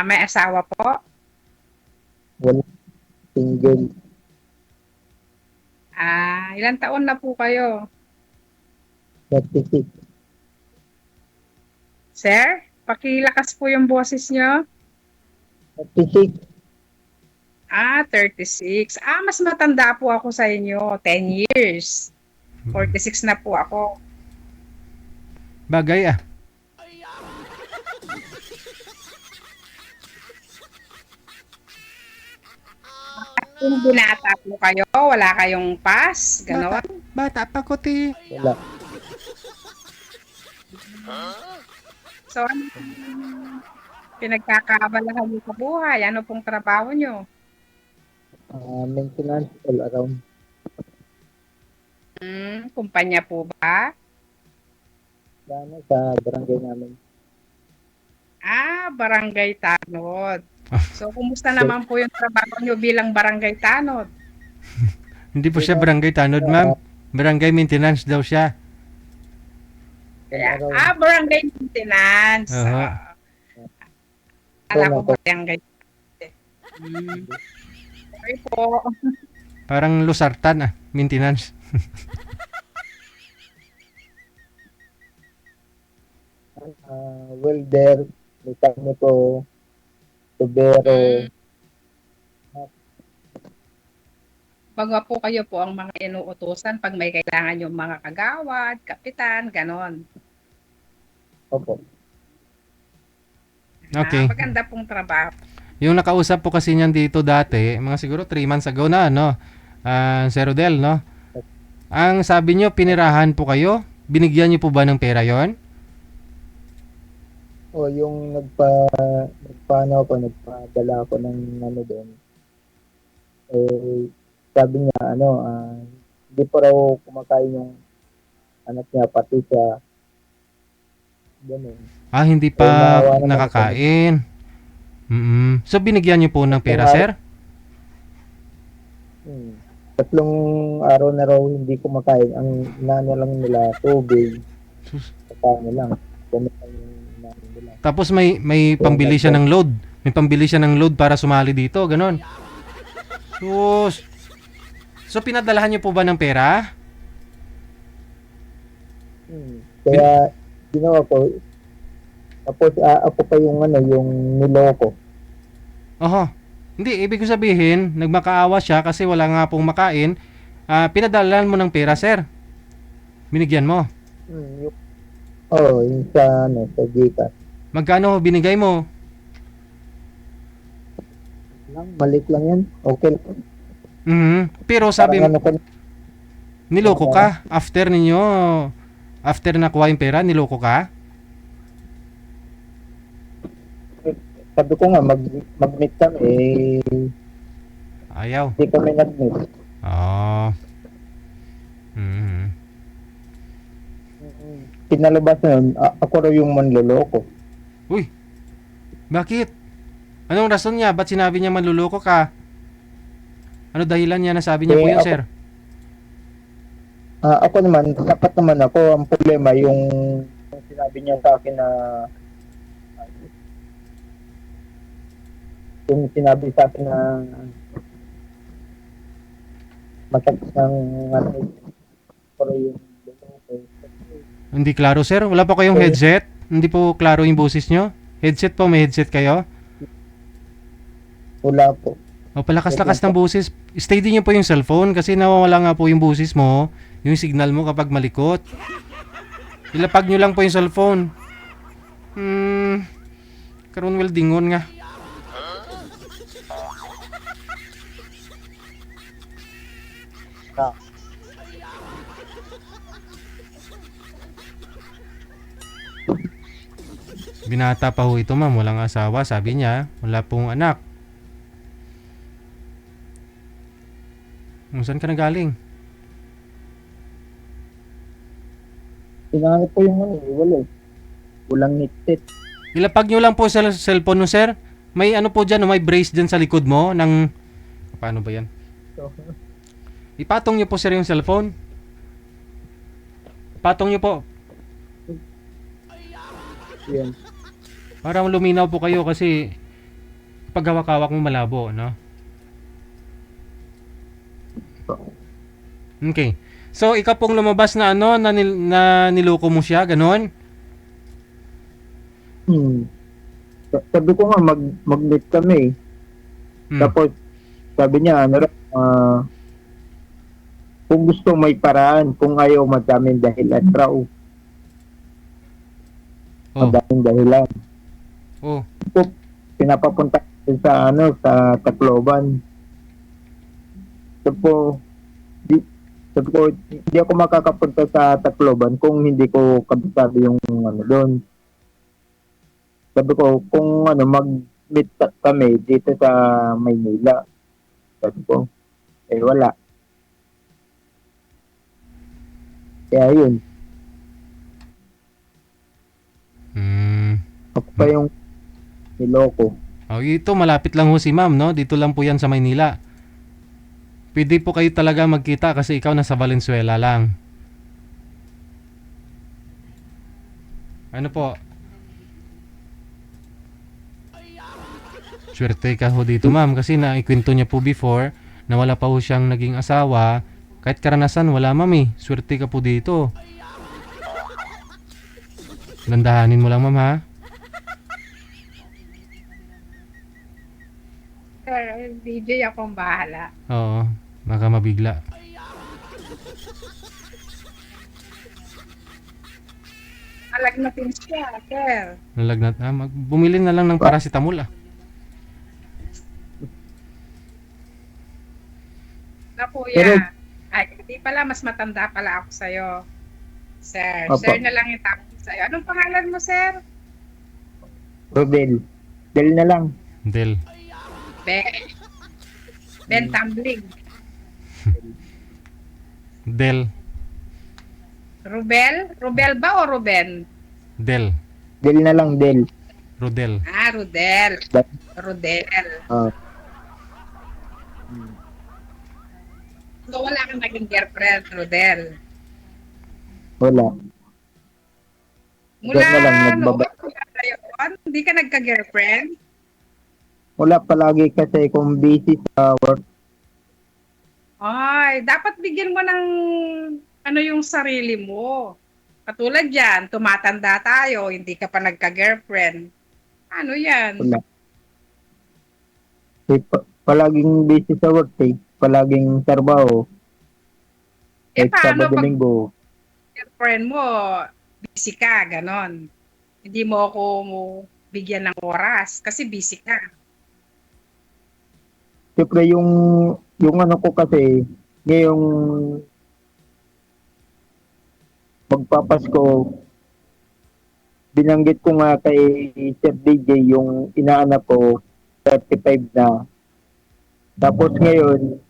May asawa po? Wala, single. Ilang taon na po kayo? 36. Sir, pakilakas po yung boses nyo. 36. 36. Mas matanda po ako sa inyo. 10 years. 46 na po ako. Bagay ah. Kung binata po kayo, wala kayong pass, Bata, gano'n. bata pa ko ti. Wala. So, ano pinagkakaabalahan niyo sa buhay? Ano pong trabaho niyo? Maintenance all around. Kumpanya po ba? Sa barangay namin. Barangay tanod. So, kumusta naman po yung trabaho niyo bilang barangay tanod? Hindi po siya barangay tanod, ma'am. Barangay maintenance daw siya. Kaya, All around. barangay maintenance. Oo. Alam ko barangay. Sorry po. Parang Losartan ah, maintenance. Welder, mekaniko, tubero. Baga po kayo po ang mga inuutusan pag may kailangan yung mga kagawad, kapitan, ganon. Opo. Okay. Maganda pong trabaho. Yung nakausap po kasi niyan dito dati, mga siguro 3 months ago na, no? Sir Rodel, no? Ang sabi niyo, pinirahan po kayo? Binigyan niyo po ba ng pera yon? O yung nagpadala ako ng ano doon. Sabi niya hindi pa raw kumakain yung anak niya pati siya. Ganun. Hindi pa naawa naman nakakain. So binigyan niyo po ng pera, sir? Tatlong araw na raw hindi kumakain. Ang inano lang nila tubig. Sus. Kakain lang. Ganun lang yung inano nila. Tapos may pambili siya ng load. May pambili siya ng load para sumali dito, ganon. Sus. So pinadalahan niyo po ba ng pera? Kaya ginawa ko. Tapos ako pa yung yung niloko. Oho. Hindi, ibig ko sabihin, nagmakaawa siya kasi wala nga pong makain. Pinadalahan mo ng pera, sir. Binigyan mo. Yung sa Gcash. Magkano binigay mo? Maliit lang yan. Okay lang. Pero sabi mo, Parang niloko ka. After nakuha yung pera, niloko ka? sabi ko nga, mag-meet kami, Ayaw. hindi kami nag-meet. Oo. Pinalabas na yun, ako raw yung manloloko. Uy, bakit? Anong rason niya? Ba't sinabi niya manluloko ka? Ano dahilan niya na sabi niya po yun, sir? Ako naman, dapat naman ako, ang problema, yung sinabi niya sa akin na masakit ng pero yung Hindi klaro, sir. Wala pa kayong headset? Hindi po klaro yung boses nyo? Headset po, may headset kayo? wala po. O, palakas-lakas ng boses. Steady nyo po yung cellphone kasi nawawala nga po yung boses mo, yung signal mo kapag malikot. Ilapag nyo lang po yung cellphone. Karon well dingon nga. Binata pa ho ito, ma'am. Walang asawa. Sabi niya, wala pong anak. Saan ka na galing? Tinangat po yung wala. Walang nitpit. Ilapag nyo lang po sa cellphone mo, sir. May ano po dyan, may brace dyan sa likod mo ng... Paano ba yan? Ipatong nyo po, sir, yung cellphone. Patong nyo po. Yan. Para luminaw po kayo kasi paghawak-hawak mo malabo, no? Okay. So, ikaw pong lumabas na ano, na niloko mo siya, ganon? Sabi ko nga, mag-meet kami. Hmm. Tapos, sabi niya, ano raw, kung gusto may paraan, kung ayaw madaming dahilan raw. Oh. Madaming dahilan. Oh. Pinapapunta ko sa sa Tacloban. Sabi ko, hindi ako makakapunta sa Tacloban kung hindi ko kabisado yung doon. Sabi ko, kung mag-meet kami dito sa Maynila. Sabi ko, wala. Kaya yun, ako pa yung niloko. Oh, ito malapit lang ho si ma'am, no? Dito lang po yan sa Maynila. Pwede po kayo talaga magkita kasi ikaw nasa Valenzuela lang. Ano po? Swerte ka ho dito, ma'am, kasi naikwento niya po before na wala pa ho siyang naging asawa. Kahit karanasan, wala, ma'am eh. Swerte ka po dito. Dandahanin mo lang, ma'am, ha? Sir, DJ akong bahala. Oo, baka mabigla. Alagnatin siya, sir. Nalagnat. Bumili na lang ng paracetamol, ah. Na kuya. Pero- Ay, hindi pala, mas matanda pala ako sa'yo. Sir, Opo. sir na lang yung tawag ko sa'yo. Anong pangalan mo, sir? Rodel. Del na lang. Del. Ben Tumbling. Del. Rubel? Rubel ba o Ruben? Del. Del na lang, Del. Rodel. Ah, Rudel. That- Rudel. ah, So, wala kang naging girlfriend, Rudel. wala. Mula Doon na lang noon, nagbaba- mula na yun, hindi ka nagka-girlfriend? Wala palagi kasi kung busy sa work. Ay, dapat bigyan mo ng ano yung sarili mo. Katulad yan, tumatanda tayo, hindi ka pa nagka-girlfriend. Ano yan? Wala. Palaging busy sa work palaging trabaho. Kahit Paano Sabado, pag Linggo. girlfriend mo, busy ka, ganon. Hindi mo ako bigyan ng oras kasi busy ka. Siyempre yung ko kasi ngayong magpapasko, binanggit ko nga kay Sir DJ yung inaanak ko 35 na. Tapos ngayon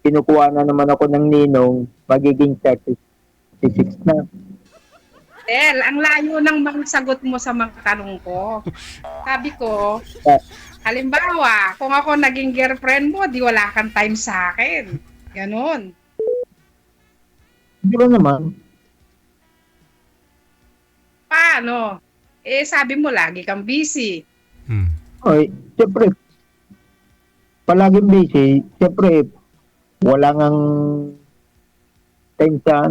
kinukuha na naman ako ng ninong, magiging 36 na. Del, ang layo ng mga sagot mo sa mga tanong ko. Sabi ko, halimbawa, kung ako naging girlfriend mo, di wala kang time sa akin. Ganon. Di ba naman? Paano? Sabi mo, lagi kang busy. Ay, siyempre, palaging busy, siyempre, wala ngang time sa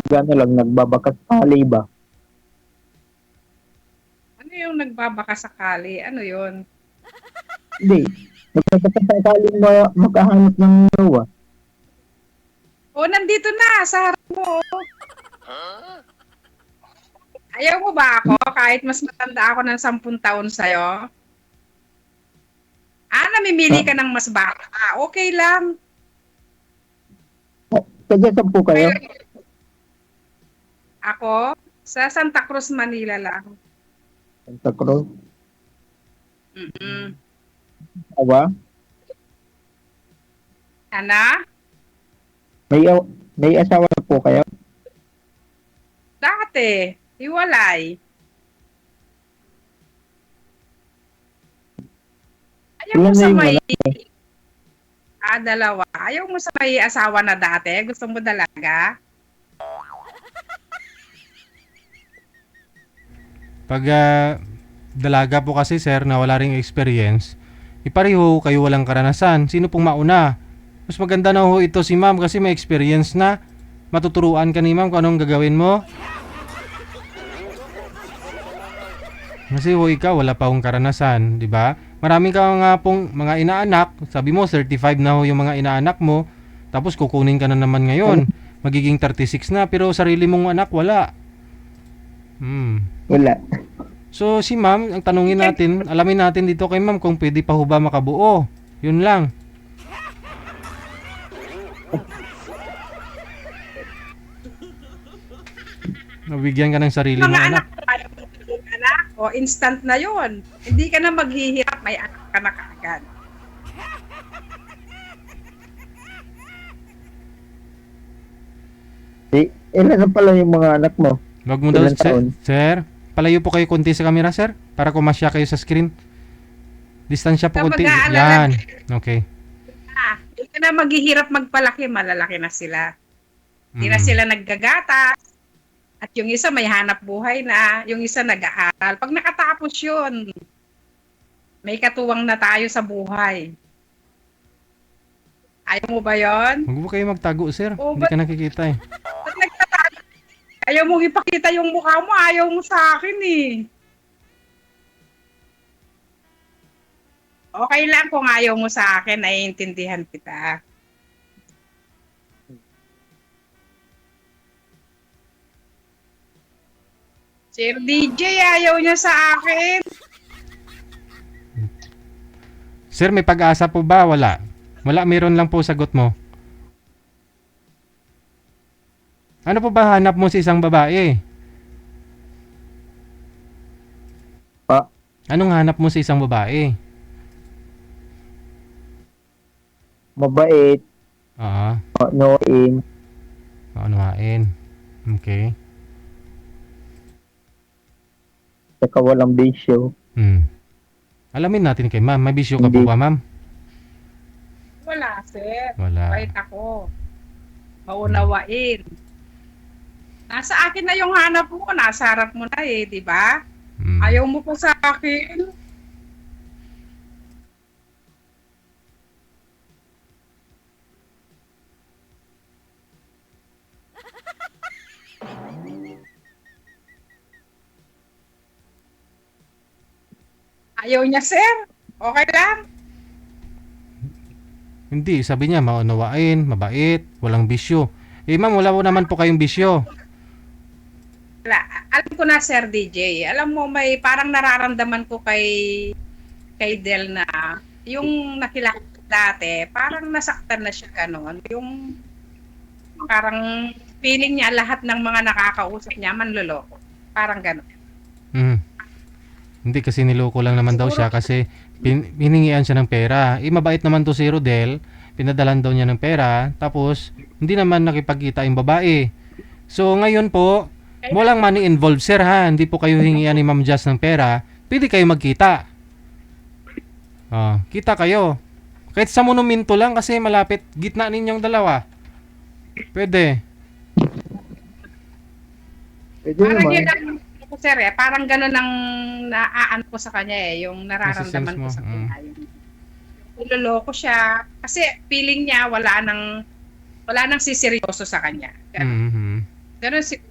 gano'n lang, nagbabakas tali ba? Ano yung nagbabaka sakali? Ano yun? Hindi, nagbabakas tali makahanap ng nawa. O, nandito na, sa harap mo. Ayaw mo ba ako kahit mas matanda ako ng 10 taon sa'yo? Namimili ka ng mas bata. Okay lang. Taga-saan po kayo? Ako, sa Santa Cruz, Manila lang. Santa Cruz? Mm-mm. Awa? Ana? May asawa na po kayo? Dati, hiwalay. Ayaw mo Ilan na sa yung may... dalawa. Ayaw mo sa may asawa na dati? Gusto mo dalaga? Pag dalaga po kasi sir na wala ring experience, ipareho kayo walang karanasan. Sino pong mauna? Mas maganda na ho ito si ma'am kasi may experience na. Matuturuan ka ni ma'am kung anong gagawin mo. Kasi ho ikaw wala pa hong karanasan, di ba? Marami ka nga pong mga inaanak. Sabi mo 35 na ho yung mga inaanak mo. Tapos kukunin ka na naman ngayon. Magiging 36 na pero sarili mong anak wala. Wala. So si ma'am, ang tanungin natin, alamin natin dito kay ma'am kung pwede pa ho ba makabuo. Yun lang. Nabigyan ka ng sarili mong Mga anak. anak, anak, o instant na yon. Hindi ka na maghihirap, may anak ka na kaagad. Ilan na pala yung mga anak mo? Wag mo daw, Ilang taon? sir. Palayo po kayo konti sa camera, sir. Para kumasya kayo sa screen. Distansya po Kapag konti. aalala- Yan. Okay. Hindi ka na maghihirap magpalaki, malalaki na sila. Hindi na Mm. sila naggagata. At yung isa may hanap buhay na, yung isa nag-aaral. Pag nakatapos yun, may katuwang na tayo sa buhay. Ayaw mo ba yon? Huwag mo kayo magtago, sir. Oh, Hindi ka nakikita eh. Pag nagtatago, ayaw mong ipakita yung mukha mo, ayaw mo sa akin eh. Okay lang kung ayaw mo sa akin, naiintindihan kita. Sir DJ, ayaw niya sa akin. Sir, may pag-asa po ba? Wala. Wala, meron lang po sagot mo. Ano po ba hanap mo sa isang babae? Pa, Anong hanap mo sa isang babae? mabait, Oo. nooin, Maanuhain. Okay. saka walang bisyo. Alamin natin kay ma'am. May bisyo ka po Hindi. ba, ma'am? Wala, sir. Wala. Bait ako. Maunawain. Nasa akin na yung hanap mo, nasa harap mo na eh, di ba? Mm. Ayaw mo pa sa akin. Ayaw niya, sir. Okay lang. Hindi, sabi niya maunawain, mabait, walang bisyo. Eh ma'am, wala po naman po kayong bisyo. Wala. Alam ko na, Sir DJ. Alam mo, may parang nararamdaman ko kay Del na yung nakilala ko dati, parang nasaktan na siya ganon. Yung parang feeling niya lahat ng mga nakakausap niya manloloko. Parang ganon. Hindi kasi niloko lang naman daw siya kasi hiningian siya ng pera. Eh mabait naman to si Rodel, pinadalan daw niya ng pera, tapos hindi naman nakipagkita yung babae. So ngayon po, walang money involved sir ha, hindi po kayo hingian ni Ma'am Jazz ng pera, pwede kayo magkita. Kita kayo. Kahit sa monumento lang kasi malapit, gitna ninyong dalawa. Pwede. Pwede Parang yun naman. ang ako, sir eh. Parang ganon ang naaan ko sa kanya eh. Yung Nasa-sense nararamdaman ko mo, sa kanya. Yung niloloko siya. Kasi feeling niya wala nang siseryoso sa kanya. Ganon. Mhm. Ganon si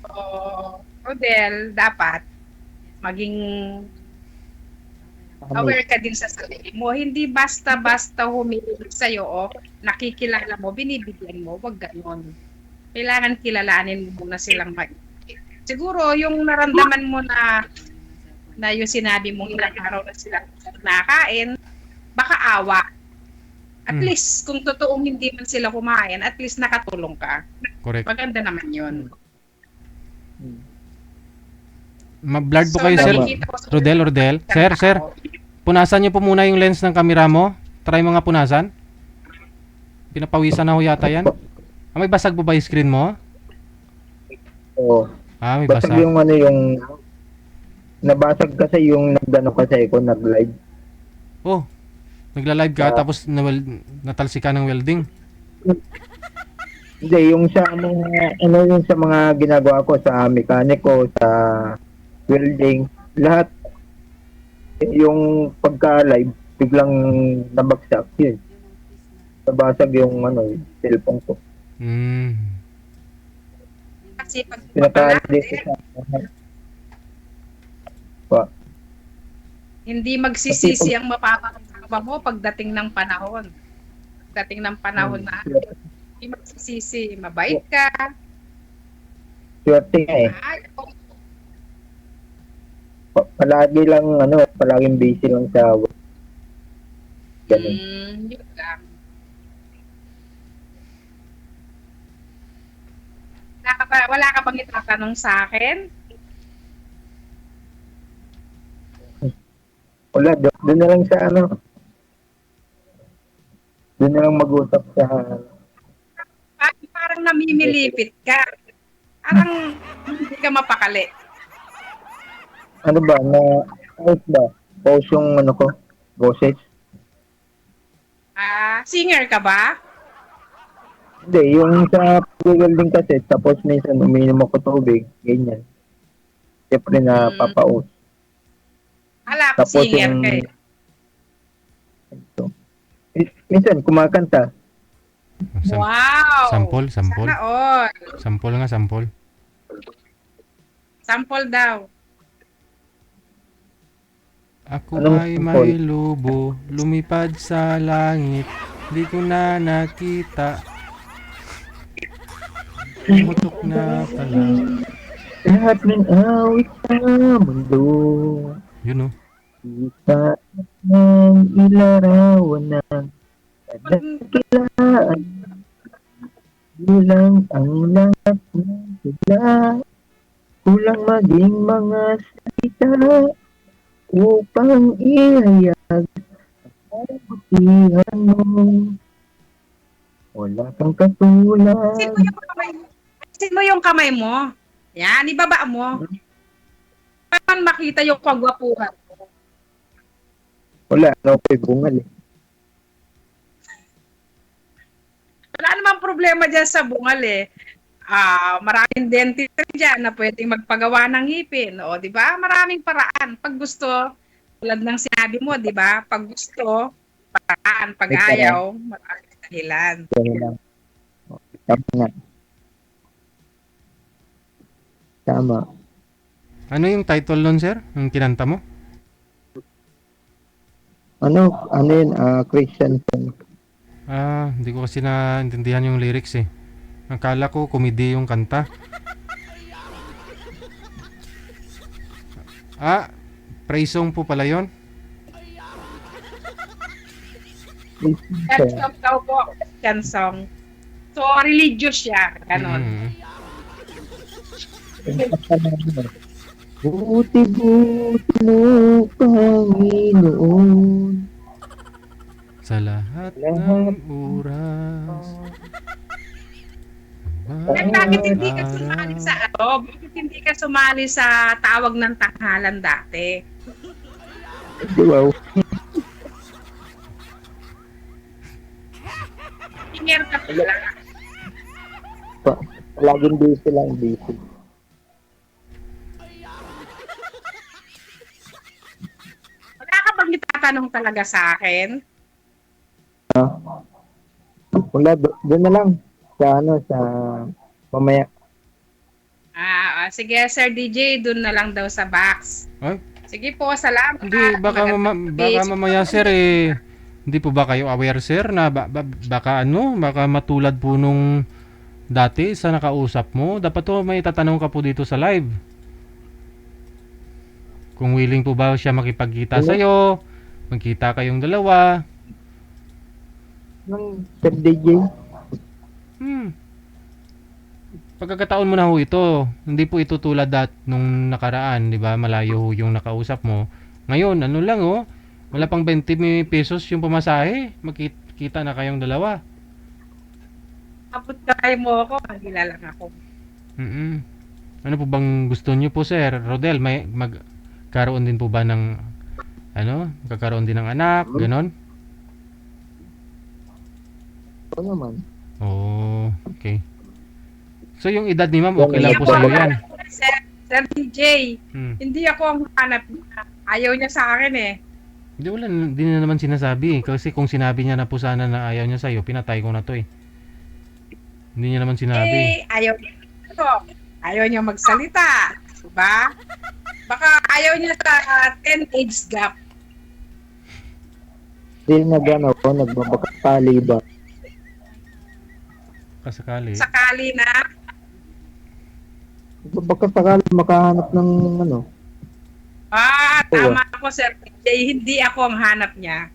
So, Rodel, dapat maging aware ka din sa sarili mo. Hindi basta-basta humihilig sa'yo o nakikilala mo, binibigyan mo. Wag ganon. Kailangan kilalanin mo muna silang siguro yung naramdaman mo na yung sinabi mong ilang araw na sila nakain, baka awa. At least, kung totoong hindi man sila kumain, at least nakatulong ka. Correct. Maganda naman yun. Ma-blurred po kayo, sir. nakikita ko sa- Rodel. Sir. Punasan niyo po muna yung lens ng camera mo. Try mo nga punasan. Pinapawisan na ho yata yan. May basag po ba yung screen mo? Oo. May Basag basag. yung nabasag kasi yung nagdano kasi ako nag-live. Oh, nagla-live ka tapos natalsika ng welding. Hindi, yung sa mga, ano yung sa mga ginagawa ko sa mekaniko, sa welding, lahat yung pagka-live, biglang nabagsak yun. Nabasag yung ano, yung cellphone ko. Hmm. Kasi pag papala, Pinaka-update ko sa pa. hindi Kasi magsisisi ang mapapakasama mo pagdating ng panahon. Pagdating ng panahon na hindi magsisisi, mabait ka, swerte nga eh. maayos. Palagi lang, ano, palaging busy lang sa work. Ganun. Yun lang. Wala ka bang itatanong sa akin? Wala, doon na lang sa ano, doon na lang mag-usap sa, Parang namimilipit ka. Parang hindi ka mapakali. ano ba, na, ayos ba? Pause yung ano ko, boses. Singer ka ba? Hindi, yung sa pag-welding kasi, tapos minsan uminom ako tubig, ganyan. Siyempre na papaus. Ala ko Tapos singer yung, ka eh. minsan kumakanta. Wow! Sample, sample. Sana all. Sample nga, sample. Sample daw. Ako Anong ay sample? may lubo, lumipad sa langit, di ko na nakita. Umutok na pala. Lahat ng awit sa mundo, Yun oh. kita ng ilarawan ng kadakilaan. Bilang ang lahat ng sila, kulang maging mga salita upang ihayag ang kabutihan mo. Wala kang katulad. Sin mo yung kamay mo. Sin mo yung kamay mo. Yan, ibaba mo. Para makita yung kagwapuhan mo. Wala, ano ko bungal eh. Wala namang problema dyan sa bungal eh. Maraming dentistry dyan na pwedeng magpagawa ng ngipin. O, di ba? Maraming paraan. Pag gusto, tulad ng sinabi mo, di ba? Pag gusto, paraan. Pag May paraan. ayaw, maraming dahilan. Ganun lang. Tama nga. Tama. Ano yung title nun, sir? Yung kinanta mo? Ano yun, Christian song. Hindi ko kasi naintindihan yung lyrics eh. Akala ko komedi yung kanta. Praise song po pala yun. Yan song daw po. Yan song. So, religious siya. Ganon. Buti-buti mo, Panginoon. Sa lahat Lahat. ng oras. Bakit hindi ka Araw. sumali sa Bakit hindi ka sumali sa tawag ng tanghalan dati? Wow. Singer ka pala. Laging busy lang, busy. Wala ka bang itatanong talaga sa akin? Wala, doon na lang. Sa ano, sa mamaya. Sige, Sir DJ, dun na lang daw sa box. Ay, Sige po, salamat. hindi, baka mamaya sir eh. Hindi po ba kayo aware sir na baka baka matulad po nung dati sa nakausap mo? Dapat to may tatanong ka po dito sa live. Kung willing po ba siya makipagkita sa'yo, magkita kayong dalawa. Ng Sir DJ. Pagkakataon mo na ho ito. Hindi po ito tulad nung nakaraan, di ba? Malayo ho yung nakausap mo. Ngayon, ano lang oh, wala pang 20 pesos yung pamasahe. Magkita na kayong dalawa. Kaput kay mo ako, magila lang ako. Ano po bang gusto niyo po, sir? Rodel, may magkaroon din po ba ng magkakaroon din ng anak, ganon? Oo naman. Oh, okay. So yung edad ni ma'am, okay lang Hindi po ako sa'yo ang yan. hanap niya, Sir DJ. Hmm. Hindi ako ang hanap niya. Ayaw niya sa akin eh. Hindi, wala, hindi na naman sinasabi. Kasi kung sinabi niya na po sana na ayaw niya sa'yo, pinatay ko na to eh. Hindi niya naman sinabi. Ayaw niya. Ayaw niya magsalita. Diba? Baka ayaw niya sa 10 age gap. Hindi nagbabakasali ba? Kasakali. Sakali na. Baka sakali makahanap ng ano. Tama ako, Sir DJ. Hindi ako ang hanap niya.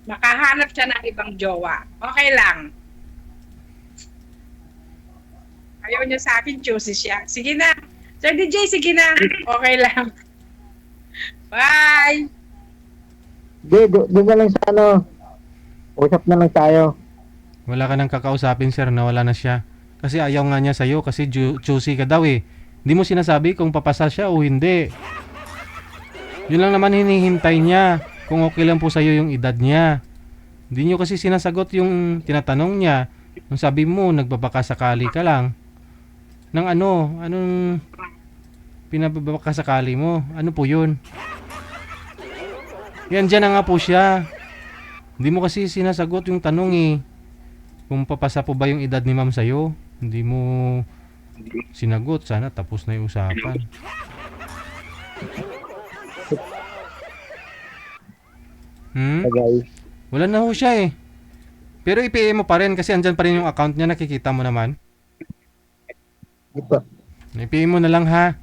Makahanap siya ng ibang jowa. Okay lang. Ayaw niya sa akin, choosy siya. Sige na. Sir DJ, sige na. Okay lang. Bye! Doon na lang sa ano. Usap na lang tayo. Wala ka nang kakausapin sir, nawala na siya. Kasi ayaw nga niya sa'yo kasi choosy ka daw eh. Hindi mo sinasabi kung papasa siya o hindi. Yun lang naman hinihintay niya. Kung okay lang po sa'yo yung edad niya. Hindi nyo kasi sinasagot yung tinatanong niya. Nung sabi mo, nagbabakasakali ka lang. Nang ano? Anong pinababakasakali mo? Ano po yun? Yan, dyan na nga po siya. Hindi mo kasi sinasagot yung tanong eh. Kung papasa po ba yung edad ni ma'am sa'yo? Hindi mo sinagot. Sana tapos na yung usapan. Guys. Wala na ho siya eh. Pero i-PM mo pa rin kasi andyan pa rin yung account niya. Nakikita mo naman. Ito. I-PM mo na lang ha.